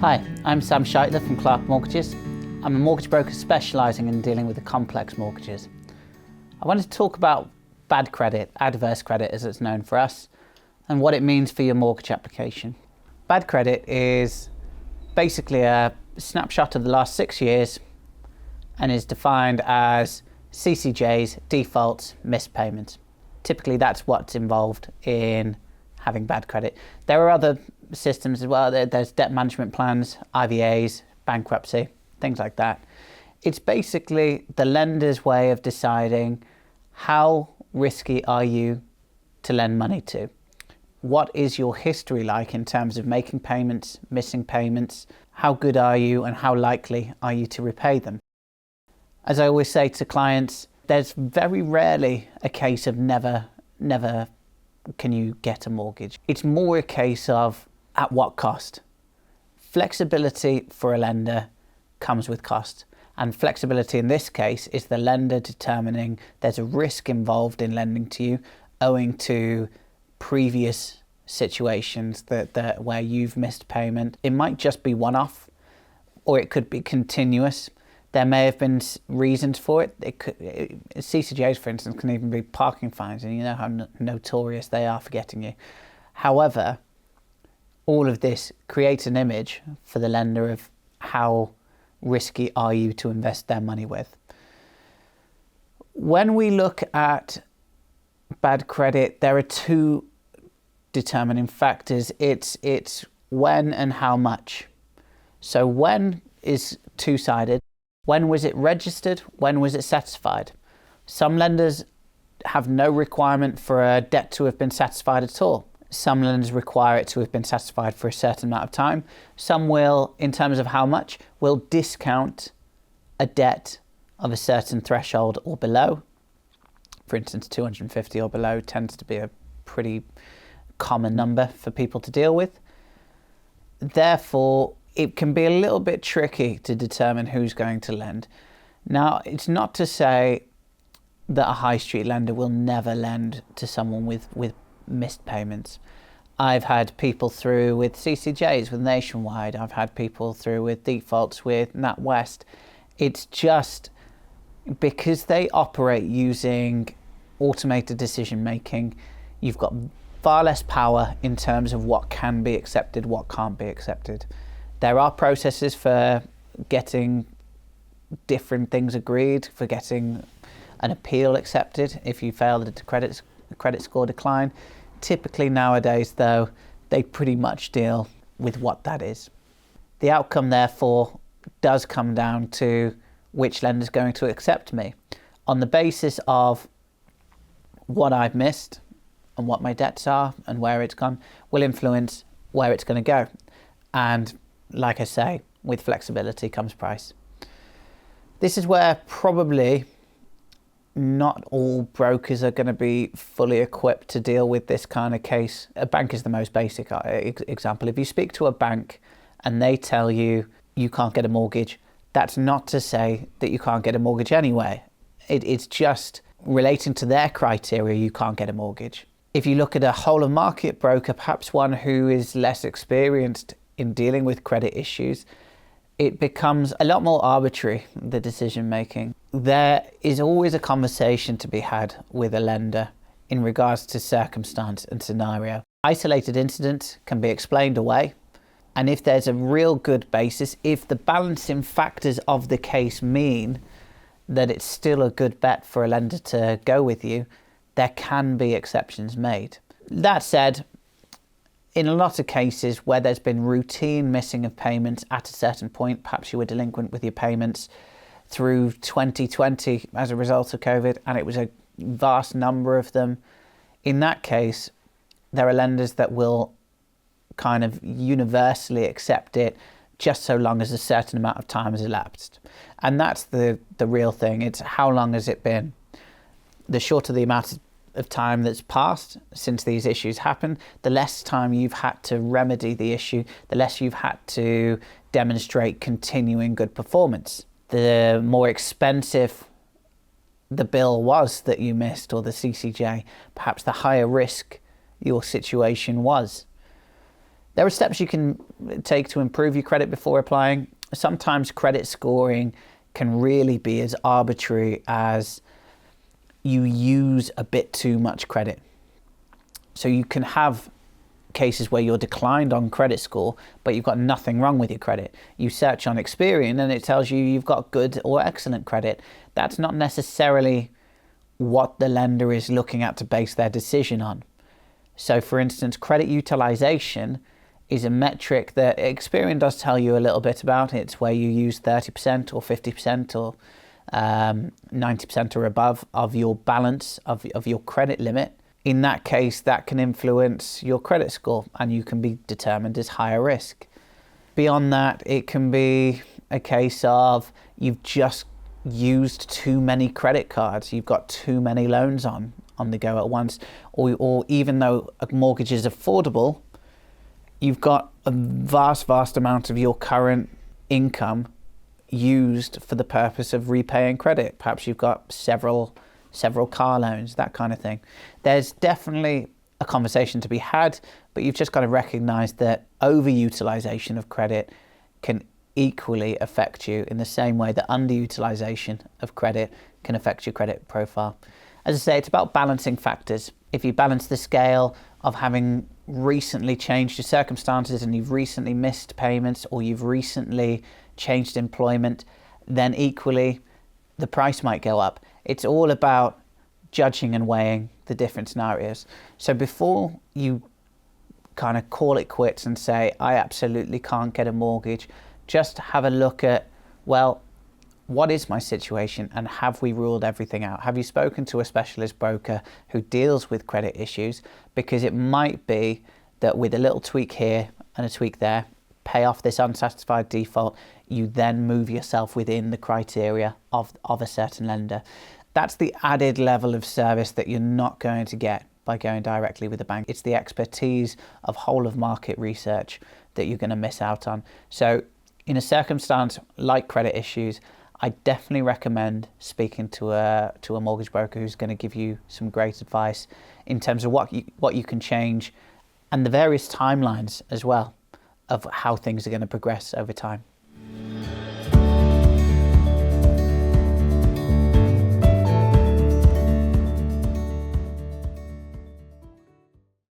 Hi, I'm Sam Scheitler from Clark Mortgages. I'm a mortgage broker specialising in dealing with the complex mortgages. I wanted to talk about bad credit, adverse credit as it's known for us, and what it means for your mortgage application. Bad credit is basically a snapshot of the last 6 years and is defined as CCJs, defaults, missed payments. Typically that's what's involved in having bad credit. There are other systems as well. There's debt management plans, IVAs, bankruptcy, things like that. It's basically the lender's way of deciding how risky are you to lend money to. What is your history like in terms of making payments, missing payments? How good are you and how likely are you to repay them? As I always say to clients, there's very rarely a case of never can you get a mortgage. It's more a case of at what cost. Flexibility for a lender comes with cost, and flexibility in this case is the lender determining there's a risk involved in lending to you owing to previous situations that where you've missed payment. It might just be one-off, or it could be continuous. There may have been reasons for it. CCJs, for instance, can even be parking fines, and you know how notorious they are for getting you. However, all of this creates an image for the lender of how risky are you to invest their money with. When we look at bad credit, there are two determining factors. It's when and how much. So when is two-sided. When was it registered? When was it satisfied? Some lenders have no requirement for a debt to have been satisfied at all. Some lenders require it to have been satisfied for a certain amount of time. Some will, in terms of how much, will discount a debt of a certain threshold or below. For instance, 250 or below tends to be a pretty common number for people to deal with. Therefore, it can be a little bit tricky to determine who's going to lend. Now, it's not to say that a high street lender will never lend to someone with missed payments. I've had people through with CCJs, with Nationwide. I've had people through with defaults with NatWest. It's just because they operate using automated decision making, you've got far less power in terms of what can be accepted, what can't be accepted. There are processes for getting different things agreed, for getting an appeal accepted if you fail the credit score decline. Typically nowadays, though, they pretty much deal with what that is. The outcome, therefore, does come down to which lender's going to accept me. On the basis of what I've missed and what my debts are and where it's gone will influence where it's going to go. And like I say, with flexibility comes price. This is where probably not all brokers are going to be fully equipped to deal with this kind of case. A bank is the most basic example. If you speak to a bank and they tell you you can't get a mortgage, that's not to say that you can't get a mortgage anyway. It's just relating to their criteria, you can't get a mortgage. If you look at a whole of market broker, perhaps one who is less experienced in dealing with credit issues, it becomes a lot more arbitrary, the decision making. There is always a conversation to be had with a lender in regards to circumstance and scenario. Isolated incidents can be explained away, and if there's a real good basis, if the balancing factors of the case mean that it's still a good bet for a lender to go with you, there can be exceptions made. That said, in a lot of cases where there's been routine missing of payments at a certain point, perhaps you were delinquent with your payments through 2020 as a result of COVID, and it was a vast number of them. In that case, there are lenders that will kind of universally accept it just so long as a certain amount of time has elapsed. And that's the real thing. It's how long has it been? The shorter the amount of time that's passed since these issues happened, the less time you've had to remedy the issue, the less you've had to demonstrate continuing good performance. The more expensive the bill was that you missed, or the CCJ, perhaps the higher risk your situation was. There are steps you can take to improve your credit before applying. Sometimes credit scoring can really be as arbitrary as you use a bit too much credit. So you can have cases where you're declined on credit score, but you've got nothing wrong with your credit. You search on Experian and it tells you you've got good or excellent credit. That's not necessarily what the lender is looking at to base their decision on. So for instance, credit utilization is a metric that Experian does tell you a little bit about. It's where you use 30% or 50% or 90% or above of your balance of your credit limit. In that case, that can influence your credit score and you can be determined as higher risk. Beyond that, it can be a case of you've just used too many credit cards. You've got too many loans on the go at once. Or even though a mortgage is affordable, you've got a vast amount of your current income used for the purpose of repaying credit. Perhaps you've got several car loans, that kind of thing. There's definitely a conversation to be had, but you've just got to recognize that overutilization of credit can equally affect you in the same way that underutilization of credit can affect your credit profile. As I say, it's about balancing factors. If you balance the scale of having recently changed your circumstances and you've recently missed payments or you've recently changed employment, then equally the price might go up. It's all about judging and weighing the different scenarios. So before you kind of call it quits and say, I absolutely can't get a mortgage, just have a look at, well, what is my situation and have we ruled everything out? Have you spoken to a specialist broker who deals with credit issues? Because it might be that with a little tweak here and a tweak there, pay off this unsatisfied default, you then move yourself within the criteria of a certain lender. That's the added level of service that you're not going to get by going directly with the bank. It's the expertise of whole of market research that you're going to miss out on. So in a circumstance like credit issues, I definitely recommend speaking to a mortgage broker who's going to give you some great advice in terms of what you can change and the various timelines as well of how things are going to progress over time.